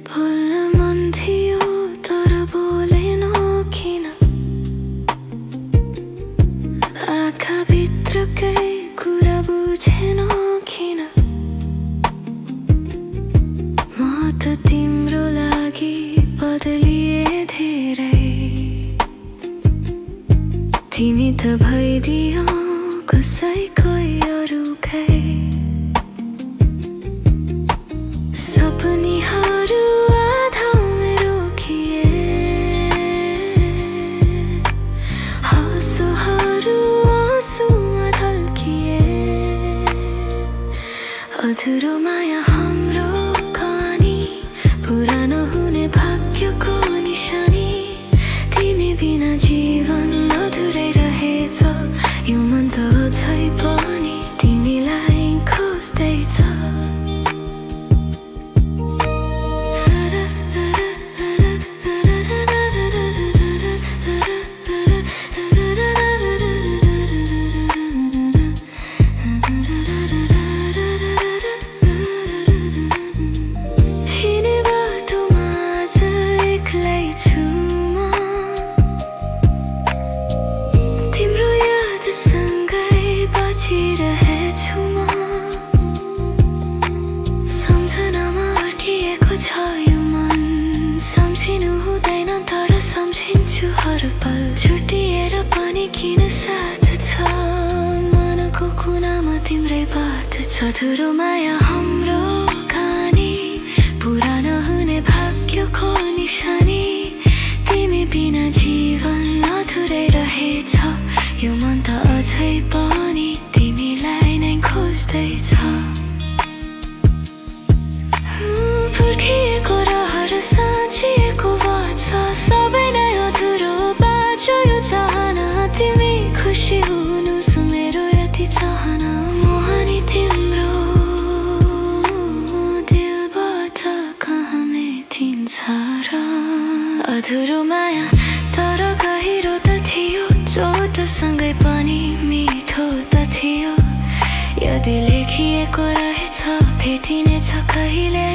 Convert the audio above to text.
बोल्न मन थियो तर बोलेन किन? आँखाभित्रकै कुरा बुझेन किन? म त तिम्रो लागि बदलिए धेरै। तिमी त भइदियो कसैकै अरूकै। सपनीहरू आधामा रोकिए, हाँसोहरू आँसुमा ढल्किए। अधुरो माया हाम्रो कहानी, पुरानो हुने भाग्यको निशानी। तिमी बिना जीवन अधुरै रहेछ, यो मन त अझै पनि तिमीलाई खोज्दैछ। सम्झनामा अड्किएको छ यो मन, सम्झिनु हुँदैन तर सम्झिन्छु हर पल। छुट्टिएर पनि किन साथ छ, मनको कुनामा तिम्रै बात छ। अधुरो माया हाम्रो कहानी, पुरानो हुने भाग्यको निशानी। तिमी बिना जीवन अधुरै रहेछ, यो मन त अझै पनि तिमीलाई नै खोज्दैछ। फुर्किएको रहर साँचिएको वाचा, सबै नै अधुरो बाँचो यो चाहना। तिमी खुसी हुनु मेरो यति चाहना, मोहनी तिम्रो दिलबाट कहाँ मेटिन्छ र? अधुरो माया तर गहिरो त थियो, चोटसँगै पनि मिठो त थियो। यदि लेखिएको रहेछ भेटिनेछ कहिले